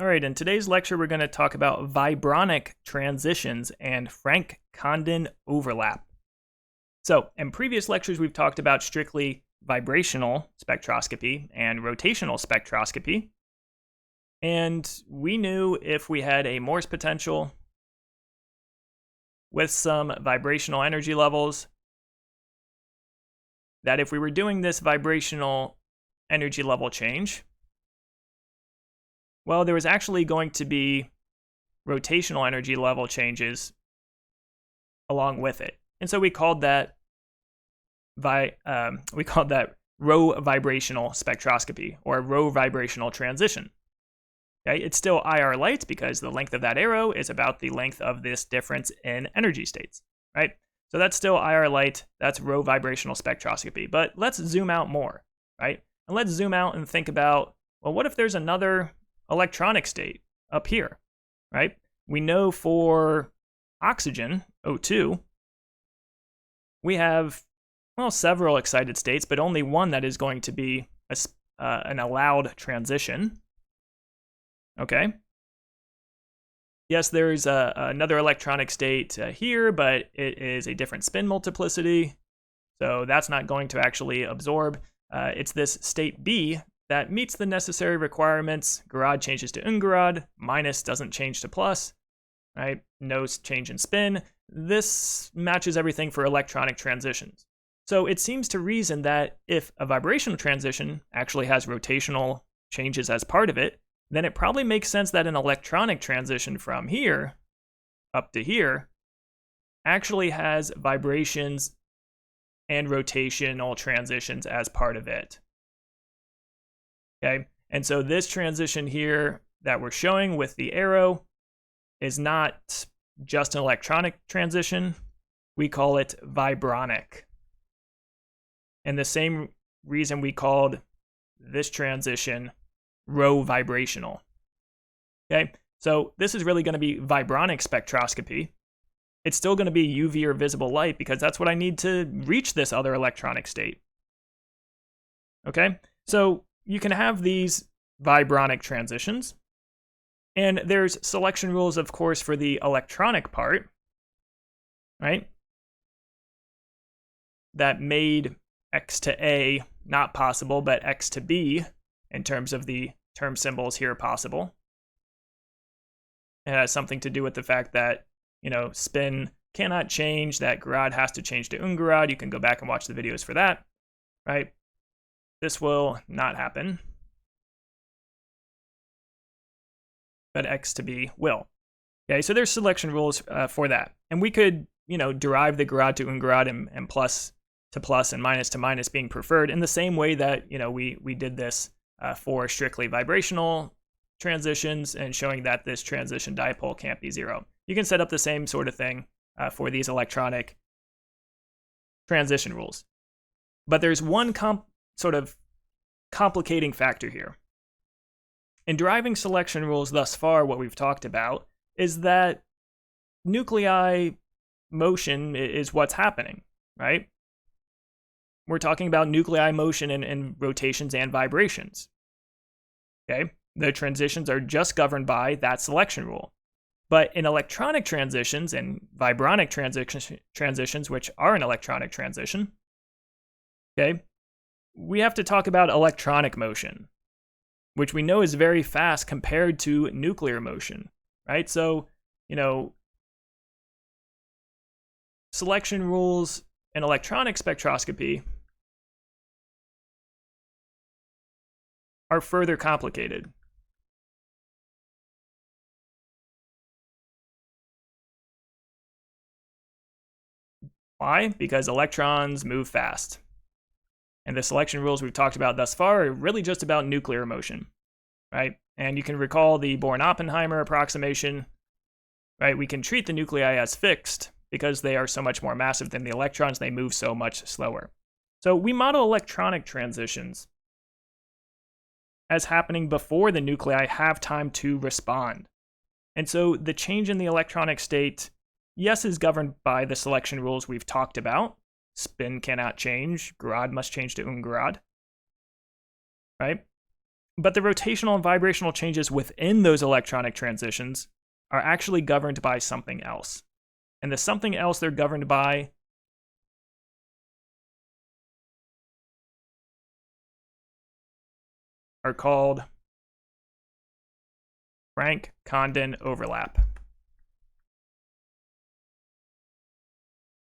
All right, in today's lecture, we're going to talk about vibronic transitions and Franck Condon overlap. So, in previous lectures, we've talked about strictly vibrational spectroscopy and rotational spectroscopy. And we knew if we had a Morse potential with some vibrational energy levels, that if we were doing this vibrational energy level change, well, there was actually going to be rotational energy level changes along with it. And so we called that rho vibrational spectroscopy or rho vibrational transition. Okay, it's still IR light because the length of that arrow is about the length of this difference in energy states, right? So that's still IR light, that's rho vibrational spectroscopy. But let's zoom out more, right? And let's zoom out and think about, well, what if there's another electronic state up here, right? We know for oxygen, O2, we have, well, several excited states, but only one that is going to be an allowed transition. Okay. Yes, there's another electronic state here, but it is a different spin multiplicity, so that's not going to actually absorb. It's this state B that meets the necessary requirements. Grad changes to ungrad, minus doesn't change to plus, right? No change in spin. This matches everything for electronic transitions. So it seems to reason that if a vibrational transition actually has rotational changes as part of it, then it probably makes sense that an electronic transition from here up to here actually has vibrations and rotational transitions as part of it. Okay, and so this transition here that we're showing with the arrow is not just an electronic transition. We call it vibronic. And the same reason we called this transition rho vibrational. Okay, so this is really going to be vibronic spectroscopy. It's still going to be UV or visible light because that's what I need to reach this other electronic state. Okay, so you can have these vibronic transitions, and there's selection rules, of course, for the electronic part, right? That made X to A not possible, but X to B in terms of the term symbols here possible. It has something to do with the fact that, spin cannot change, that grad has to change to ungrad. You can go back and watch the videos for that, right? This will not happen, but X to B will. Okay, so there's selection rules for that. And we could, derive the grad to ungrad and plus to plus and minus to minus being preferred in the same way that, we did this for strictly vibrational transitions and showing that this transition dipole can't be zero. You can set up the same sort of thing for these electronic transition rules. But there's one sort of complicating factor here. In deriving selection rules thus far, what we've talked about is that nuclei motion is what's happening, right? We're talking about nuclei motion and rotations and vibrations. Okay, the transitions are just governed by that selection rule. But in electronic transitions and vibronic transitions, which are an electronic transition, okay, we have to talk about electronic motion, which we know is very fast compared to nuclear motion, right? So, selection rules in electronic spectroscopy are further complicated. Why? Because electrons move fast. And the selection rules we've talked about thus far are really just about nuclear motion, right? And you can recall the Born-Oppenheimer approximation, right? We can treat the nuclei as fixed because they are so much more massive than the electrons, they move so much slower. So we model electronic transitions as happening before the nuclei have time to respond. And so the change in the electronic state, yes, is governed by the selection rules we've talked about. Spin cannot change, grad must change to ungrad, right? But the rotational and vibrational changes within those electronic transitions are actually governed by something else. And the something else they're governed by are called Franck Condon overlap.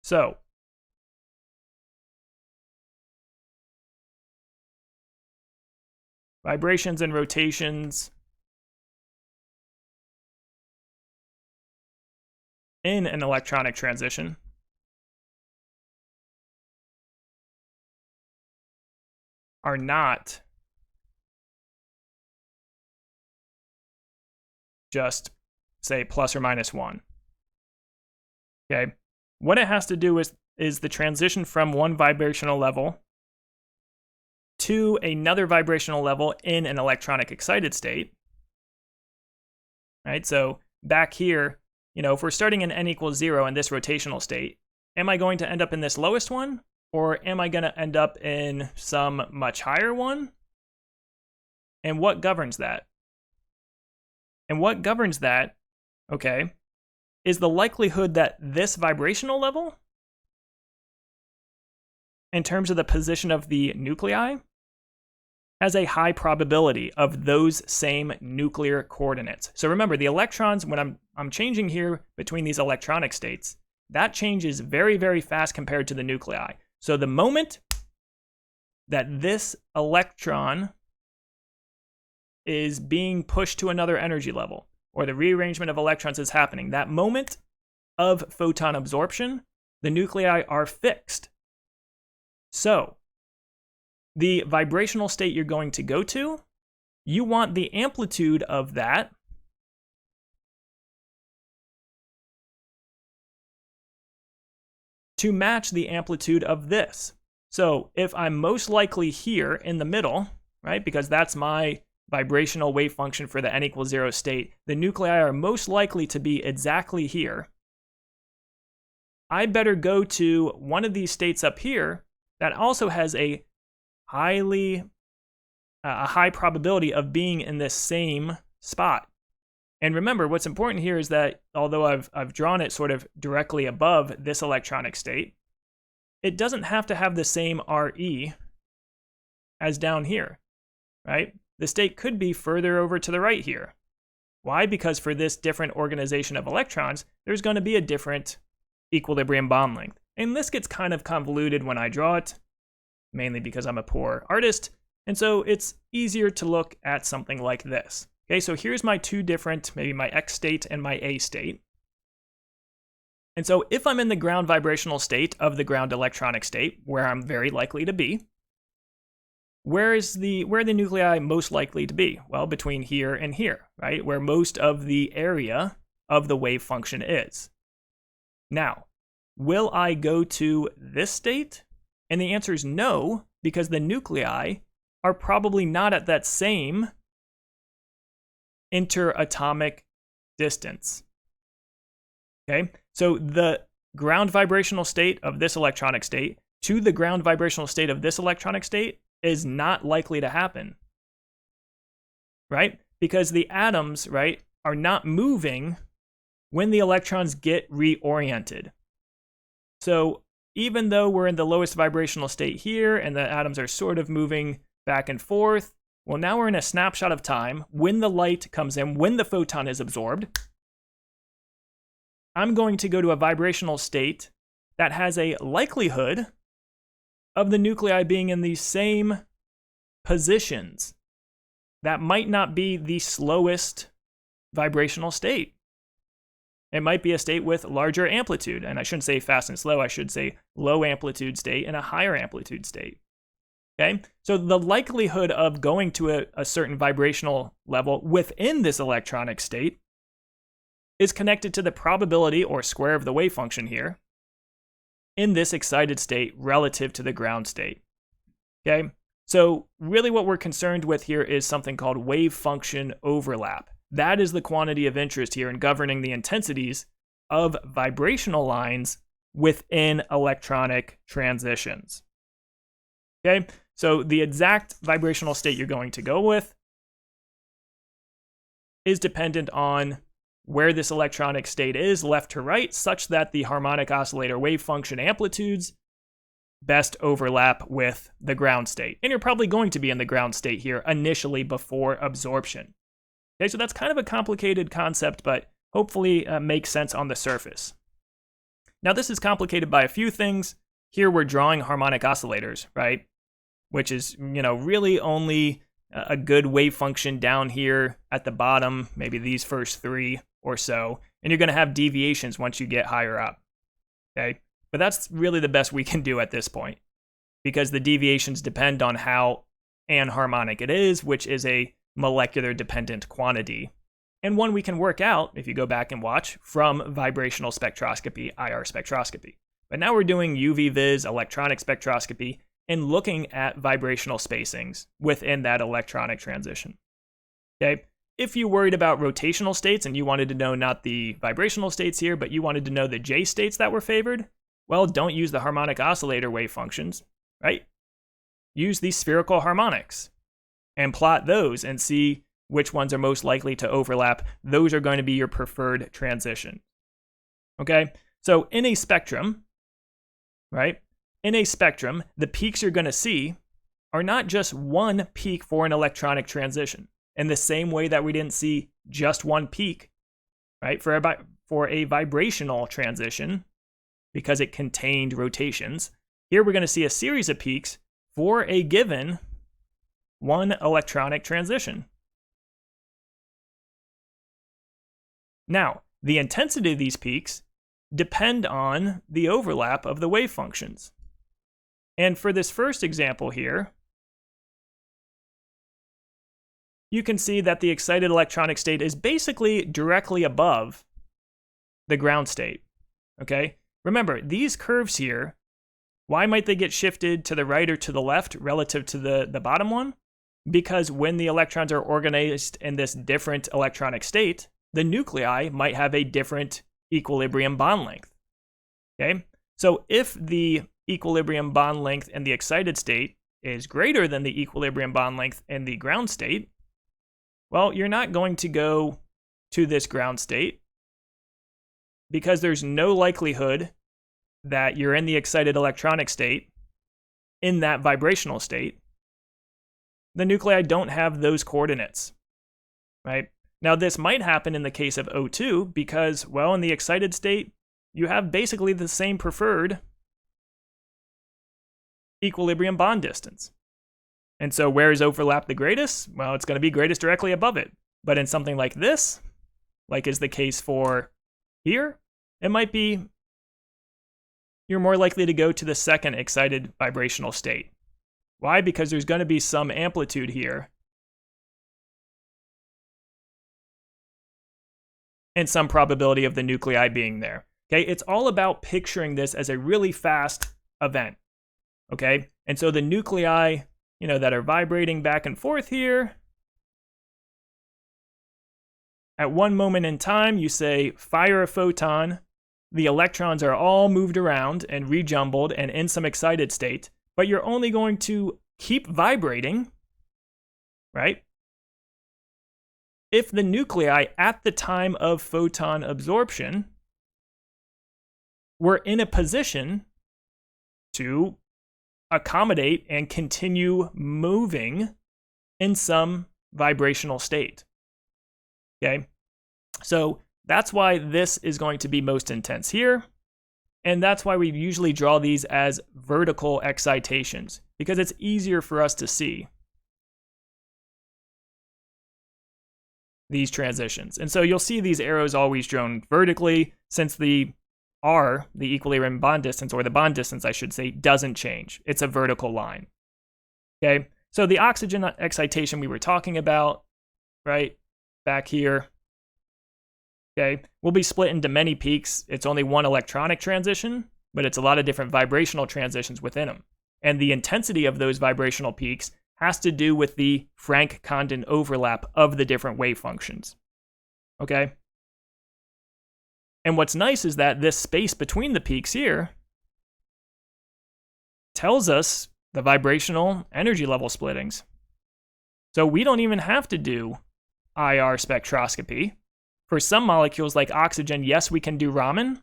So, vibrations and rotations in an electronic transition are not just, say, plus or minus 1. Okay? What it has to do is the transition from one vibrational level to another vibrational level in an electronic excited state. Right? So back here, if we're starting in n equals 0 in this rotational state, am I going to end up in this lowest one? Or am I going to end up in some much higher one? And what governs that? And what governs that, okay, is the likelihood that this vibrational level, in terms of the position of the nuclei, has a high probability of those same nuclear coordinates. So remember, the electrons, when I'm changing here between these electronic states, that changes very, very fast compared to the nuclei. So the moment that this electron is being pushed to another energy level, or the rearrangement of electrons is happening, that moment of photon absorption, the nuclei are fixed. So, the vibrational state you're going to go to, you want the amplitude of that to match the amplitude of this. So, if I'm most likely here in the middle, right, because that's my vibrational wave function for the n equals 0 state, the nuclei are most likely to be exactly here. I better go to one of these states up here that also has a high probability of being in this same spot. And remember, what's important here is that although I've drawn it sort of directly above this electronic state, it doesn't have to have the same RE as down here, right? The state could be further over to the right here. Why? Because for this different organization of electrons, there's going to be a different equilibrium bond length. And this gets kind of convoluted when I draw it, mainly because I'm a poor artist. And so it's easier to look at something like this. Okay, so here's my two different, maybe my X state and my A state. And so if I'm in the ground vibrational state of the ground electronic state, where I'm very likely to be, where are the nuclei most likely to be? Well, between here and here, right? Where most of the area of the wave function is. Now, will I go to this state? And the answer is no, because the nuclei are probably not at that same interatomic distance. Okay, so the ground vibrational state of this electronic state to the ground vibrational state of this electronic state is not likely to happen, right? Because the atoms, right, are not moving when the electrons get reoriented. So even though we're in the lowest vibrational state here and the atoms are sort of moving back and forth, well, now we're in a snapshot of time when the light comes in, when the photon is absorbed. I'm going to go to a vibrational state that has a likelihood of the nuclei being in the same positions. That might not be the slowest vibrational state. It might be a state with larger amplitude, and I shouldn't say fast and slow, I should say low amplitude state and a higher amplitude state. Okay, so the likelihood of going to a certain vibrational level within this electronic state is connected to the probability or square of the wave function here in this excited state relative to the ground state. Okay, so really what we're concerned with here is something called wave function overlap. That is the quantity of interest here in governing the intensities of vibrational lines within electronic transitions. Okay, so the exact vibrational state you're going to go with is dependent on where this electronic state is, left to right, such that the harmonic oscillator wave function amplitudes best overlap with the ground state. And you're probably going to be in the ground state here initially before absorption. Okay, so that's kind of a complicated concept, but hopefully makes sense on the surface. Now this is complicated by a few things. Here we're drawing harmonic oscillators, right? Which is, really only a good wave function down here at the bottom, maybe these first three or so. And you're going to have deviations once you get higher up, okay? But that's really the best we can do at this point, because the deviations depend on how anharmonic it is, which is a molecular dependent quantity, and one we can work out, if you go back and watch, from vibrational spectroscopy, IR spectroscopy. But now we're doing UV vis, electronic spectroscopy, and looking at vibrational spacings within that electronic transition. Okay? If you worried about rotational states and you wanted to know not the vibrational states here, but you wanted to know the J states that were favored, well, don't use the harmonic oscillator wave functions, right? Use the spherical harmonics and plot those and see which ones are most likely to overlap. Those are going to be your preferred transition. Okay? So in a spectrum, right? In a spectrum, the peaks you're going to see are not just one peak for an electronic transition. In the same way that we didn't see just one peak, right? For a vibrational transition, because it contained rotations. Here we're going to see a series of peaks for a given one electronic transition. Now, the intensity of these peaks depend on the overlap of the wave functions. And for this first example here, you can see that the excited electronic state is basically directly above the ground state, okay? Remember, these curves here, why might they get shifted to the right or to the left relative to the bottom one? Because when the electrons are organized in this different electronic state, the nuclei might have a different equilibrium bond length, okay? So if the equilibrium bond length in the excited state is greater than the equilibrium bond length in the ground state, well, you're not going to go to this ground state, because there's no likelihood that you're in the excited electronic state in that vibrational state. The nuclei don't have those coordinates, right? Now, this might happen in the case of O2 because, well, in the excited state, you have basically the same preferred equilibrium bond distance. And so where is overlap the greatest? Well, it's going to be greatest directly above it. But in something like this, like is the case for here, it might be you're more likely to go to the second excited vibrational state. Why? Because there's going to be some amplitude here and some probability of the nuclei being there. Okay, it's all about picturing this as a really fast event. Okay, and so the nuclei, that are vibrating back and forth here, at one moment in time, you say, fire a photon. The electrons are all moved around and rejumbled and in some excited state, but you're only going to keep vibrating, right? If the nuclei at the time of photon absorption were in a position to accommodate and continue moving in some vibrational state. Okay, so that's why this is going to be most intense here, and that's why we usually draw these as vertical excitations, because it's easier for us to see these transitions. And so you'll see these arrows always drawn vertically, since the R, the equilibrium bond distance, or the bond distance, I should say, doesn't change. It's a vertical line. Okay, so the oxygen excitation we were talking about, right, back here, okay, will be split into many peaks. It's only one electronic transition, but it's a lot of different vibrational transitions within them. And the intensity of those vibrational peaks has to do with the Franck Condon overlap of the different wave functions. Okay? And what's nice is that this space between the peaks here tells us the vibrational energy level splittings. So we don't even have to do IR spectroscopy. For some molecules like oxygen, yes, we can do Raman,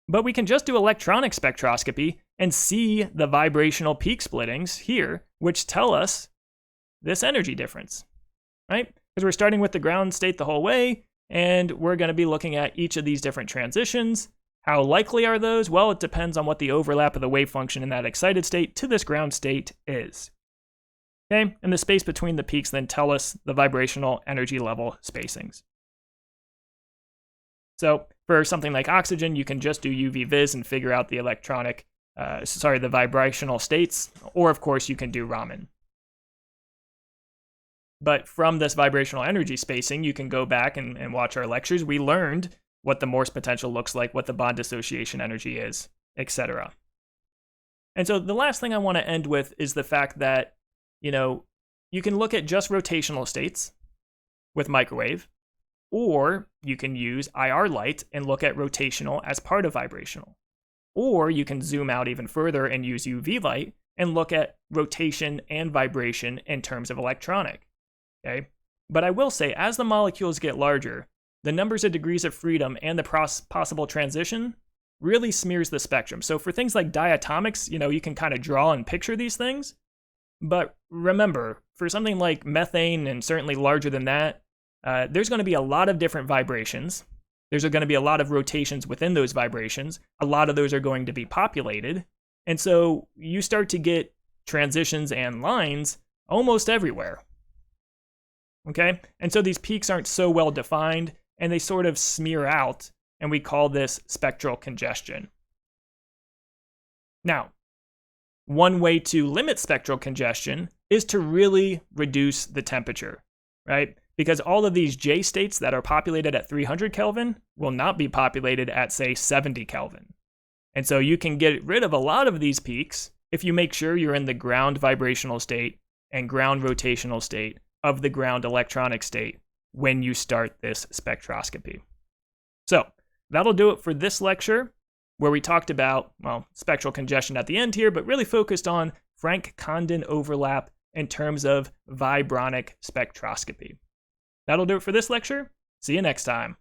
but we can just do electronic spectroscopy and see the vibrational peak splittings here, which tell us this energy difference, right? Because we're starting with the ground state the whole way, and we're going to be looking at each of these different transitions. How likely are those? Well, it depends on what the overlap of the wave function in that excited state to this ground state is. Okay, and the space between the peaks then tell us the vibrational energy level spacings. So for something like oxygen, you can just do UV vis and figure out the the vibrational states, or of course you can do Raman. But from this vibrational energy spacing, you can go back and watch our lectures. We learned what the Morse potential looks like, what the bond dissociation energy is, etc. And so the last thing I want to end with is the fact that, you can look at just rotational states with microwave, or you can use IR light and look at rotational as part of vibrational. Or you can zoom out even further and use UV light and look at rotation and vibration in terms of electronic. Okay? But I will say, as the molecules get larger, the numbers of degrees of freedom and the possible transition really smears the spectrum. So for things like diatomics, you can kind of draw and picture these things. But remember, for something like methane and certainly larger than that, there's going to be a lot of different vibrations. There's going to be a lot of rotations within those vibrations. A lot of those are going to be populated. And so you start to get transitions and lines almost everywhere. Okay? And so these peaks aren't so well defined, and they sort of smear out, and we call this spectral congestion. Now, one way to limit spectral congestion is to really reduce the temperature, right? Because all of these J states that are populated at 300 Kelvin will not be populated at, say, 70 Kelvin. And so you can get rid of a lot of these peaks if you make sure you're in the ground vibrational state and ground rotational state of the ground electronic state when you start this spectroscopy. So that'll do it for this lecture, where we talked about, spectral congestion at the end here, but really focused on Franck Condon overlap in terms of vibronic spectroscopy. That'll do it for this lecture. See you next time.